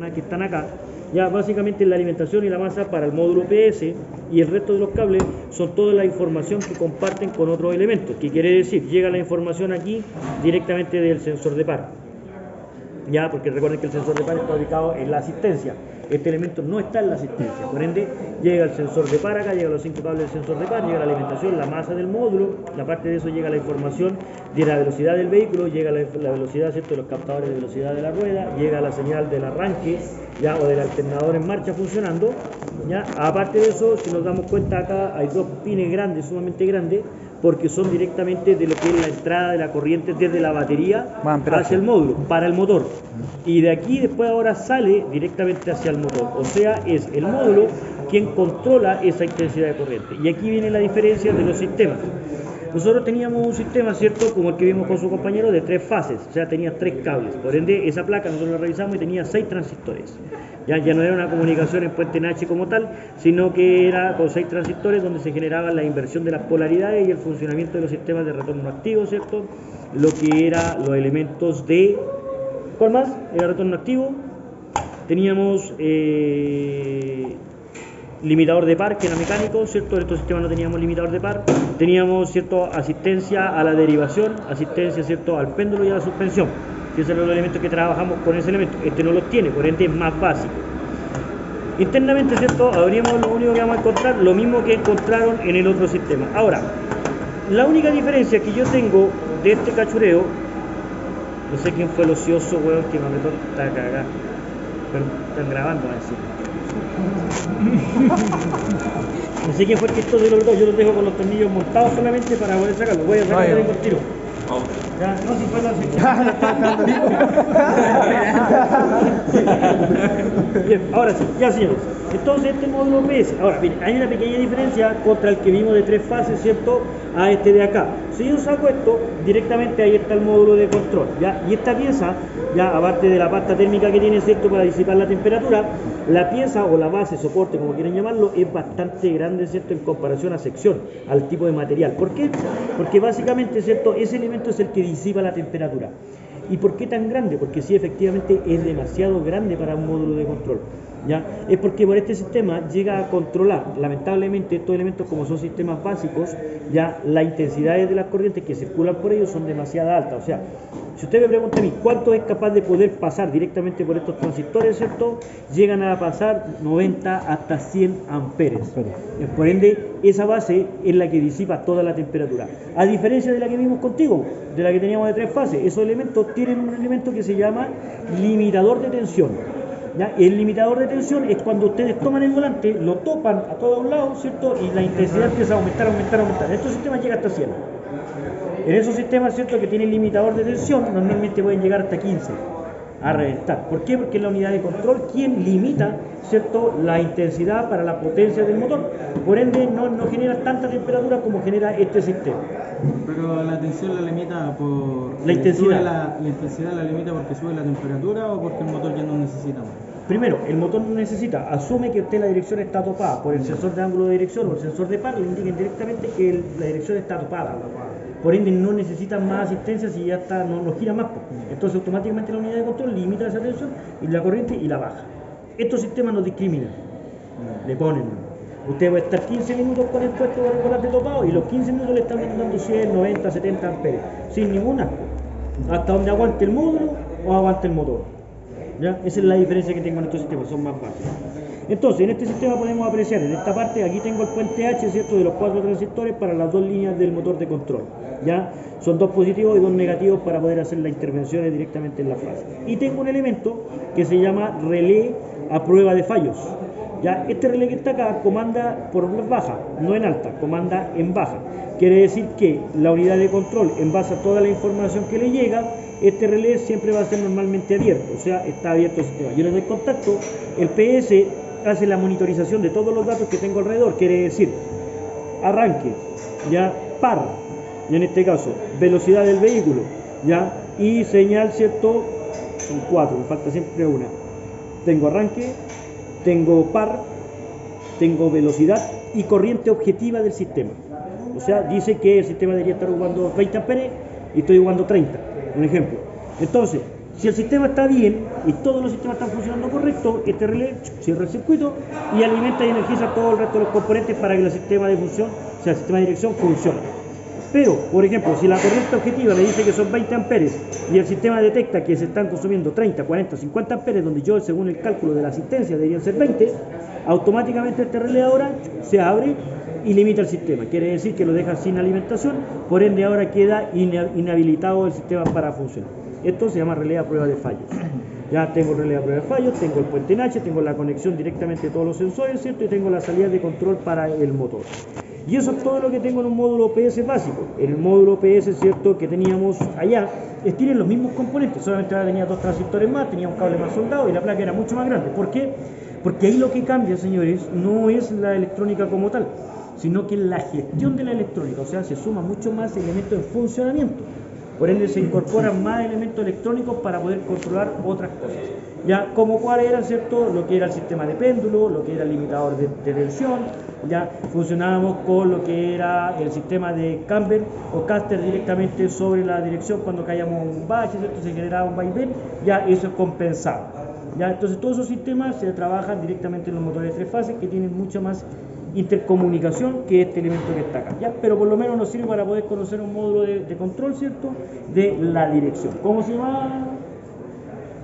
que están acá, ya básicamente la alimentación y la masa para el módulo PS y el resto de los cables son toda la información que comparten con otros elementos, que quiere decir, llega la información aquí directamente del sensor de par, ya, porque recuerden que el sensor de par está ubicado en la asistencia. Este elemento no está en la asistencia, por ende llega el sensor de par acá, llega los 5 cables del sensor de par, llega la alimentación, la masa del módulo, aparte de eso llega la información de la velocidad del vehículo, llega la velocidad, ¿cierto?, de los captadores de velocidad de la rueda, llega la señal del arranque, ya, o del alternador en marcha funcionando, ya. Aparte de eso, si nos damos cuenta acá hay dos pines grandes, sumamente grandes, porque son directamente de lo que es la entrada de la corriente desde la batería hacia el módulo, para el motor. Y de aquí después ahora sale directamente hacia el motor. O sea, es el módulo quien controla esa intensidad de corriente. Y aquí viene la diferencia de los sistemas. Nosotros teníamos un sistema, ¿cierto?, como el que vimos con su compañero, de 3 fases, o sea, tenía 3 cables. Por ende, esa placa nosotros la revisamos y tenía 6 transistores. Ya no era una comunicación en puente NH como tal, sino que era con 6 transistores donde se generaba la inversión de las polaridades y el funcionamiento de los sistemas de retorno activo, ¿cierto? Lo que era los elementos de... ¿Cuál más? Era retorno activo. Teníamos... limitador de par, que era mecánico, ¿cierto? En estos sistemas no teníamos limitador de par. Teníamos, ¿cierto?, asistencia a la derivación, asistencia, ¿cierto?, al péndulo y a la suspensión, que esos son los elementos que trabajamos con ese elemento. Este no los tiene, por ende es más básico. Internamente, ¿cierto?, abrimos lo único que vamos a encontrar, lo mismo que encontraron en el otro sistema. Ahora, la única diferencia que yo tengo de este cachureo, no sé quién fue el ocioso, weón, que me apretó esta cagada. Pero están grabando así. No sé quién fue el que esto de los dos, yo los dejo con los tornillos montados solamente para poder sacarlos. Voy a sacar el tiro. Ya, no, si fue Bien, ahora sí, ya señores. Entonces este módulo PS, ahora bien, hay una pequeña diferencia contra el que vimos de 3 fases, ¿cierto?, a este de acá. Si yo saco esto, directamente ahí está el módulo de control, ¿ya? Y esta pieza, ya aparte de la pasta térmica que tiene, ¿cierto?, para disipar la temperatura, la pieza o la base, soporte, como quieren llamarlo, es bastante grande, ¿cierto?, en comparación a sección, al tipo de material. ¿Por qué? Porque básicamente, ¿cierto?, ese elemento es el que disipa la temperatura. ¿Y por qué tan grande? Porque sí, efectivamente es demasiado grande para un módulo de control, ¿ya? Es porque por este sistema llega a controlar, lamentablemente estos elementos, como son sistemas básicos, ya las intensidades de las corrientes que circulan por ellos son demasiado altas. O sea, si usted me pregunta a mí cuánto es capaz de poder pasar directamente por estos transistores, ¿cierto?, llegan a pasar 90 hasta 100 amperes. Por ende, esa base es la que disipa toda la temperatura. A diferencia de la que vimos contigo, de la que teníamos de 3 fases, esos elementos tienen un elemento que se llama limitador de tensión. ¿Ya? El limitador de tensión es cuando ustedes toman el volante, lo topan a todos lados, ¿cierto?, y la intensidad empieza a aumentar. En estos sistemas llega hasta 100. En esos sistemas, ¿cierto?, que tienen limitador de tensión, normalmente pueden llegar hasta 15 a reventar. ¿Por qué? Porque es la unidad de control quien limita, ¿cierto?, la intensidad para la potencia del motor. Por ende, no genera tanta temperatura como genera este sistema. Pero la tensión la limita por... La intensidad. La intensidad la limita porque sube la temperatura o porque el motor ya no necesita más. Primero, el motor no necesita, asume que usted la dirección está topada por el sensor de ángulo de dirección o el sensor de par, le indiquen directamente que la dirección está topada. Por ende no necesita más asistencia si ya está, no gira más. Entonces automáticamente la unidad de control limita esa tensión y la corriente y la baja. Estos sistemas no discriminan, le ponen. Usted va a estar 15 minutos con el puesto de volante topado y los 15 minutos le están dando 100, 90, 70 amperes, sin ningún asco, hasta donde aguante el módulo o aguante el motor. ¿Ya? Esa es la diferencia que tengo en estos sistemas, son más básicos. Entonces, en este sistema podemos apreciar, en esta parte, aquí tengo el puente H, ¿cierto?, de los 4 transistores para las 2 líneas del motor de control. ¿Ya? Son 2 positivos y 2 negativos para poder hacer las intervenciones directamente en la fase. Y tengo un elemento que se llama relé a prueba de fallos. ¿Ya? Este relé que está acá comanda por baja, no en alta, comanda en baja. Quiere decir que la unidad de control, en base a toda la información que le llega, este relé siempre va a ser normalmente abierto, o sea, está abierto el sistema. Yo le doy contacto, el PS hace la monitorización de todos los datos que tengo alrededor, quiere decir arranque, ya, par, y en este caso velocidad del vehículo, ya, y señal, ¿cierto? Son 4, me falta siempre una. Tengo arranque, tengo par, tengo velocidad y corriente objetiva del sistema. O sea, dice que el sistema debería estar jugando 20 amperes y estoy jugando 30, un ejemplo. Entonces, Si el sistema está bien y todos los sistemas están funcionando correcto, este relé cierra el circuito y alimenta y energiza todo el resto de los componentes para que el sistema de función, o sea, el sistema de dirección funcione. Pero, por ejemplo, si la corriente objetiva me dice que son 20 amperes y el sistema detecta que se están consumiendo 30, 40, 50 amperes, donde yo, según el cálculo de la asistencia, deberían ser 20, automáticamente este relé ahora se abre y limita el sistema. Quiere decir que lo deja sin alimentación, por ende ahora queda inhabilitado el sistema para funcionar. Esto se llama relé a prueba de fallos. Ya tengo el relé a prueba de fallos, tengo el puente en H, tengo la conexión directamente de todos los sensores, ¿cierto? Y tengo la salida de control para el motor. Y eso es todo lo que tengo en un módulo PS básico. En el módulo PS, ¿cierto?, que teníamos allá, tienen los mismos componentes, solamente ahora tenía 2 transistores más, tenía un cable más soldado y la placa era mucho más grande. ¿Por qué? Porque ahí lo que cambia, señores, no es la electrónica como tal, sino que la gestión de la electrónica, o sea, se suma mucho más elementos de funcionamiento. Por ende se incorporan más elementos electrónicos para poder controlar otras cosas. Ya, como cuál era, ¿cierto?, lo que era el sistema de péndulo, lo que era el limitador de tensión, ya funcionábamos con lo que era el sistema de camber o caster directamente sobre la dirección cuando caíamos un bache, ¿cierto?, se generaba un vaivén, ya eso es compensado. Ya, entonces todos esos sistemas se trabajan directamente en los motores de 3 fases que tienen mucha más intercomunicación que este elemento que está acá, ¿ya? Pero por lo menos nos sirve para poder conocer un módulo de control, ¿cierto?, de la dirección. ¿Cómo se llama?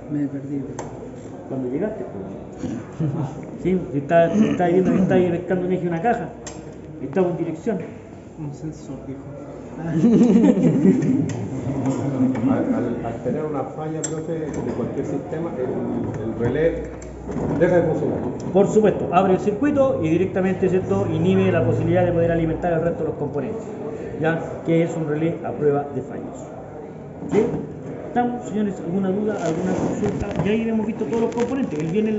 Me he perdido. Cuando llegaste, pues. Sí, está viendo que está pescando un eje y una caja, estamos en dirección. Un sensor, dijo. Al tener una falla, profe, de cualquier sistema, el relé deja de funcionar. Por supuesto, abre el circuito y directamente, ¿cierto?, inhibe la posibilidad de poder alimentar el resto de los componentes, ya que es un relé a prueba de fallos. ¿Sí? ¿Estamos, señores? ¿Alguna duda, alguna consulta? Ya ahí hemos visto todos los componentes. El viernes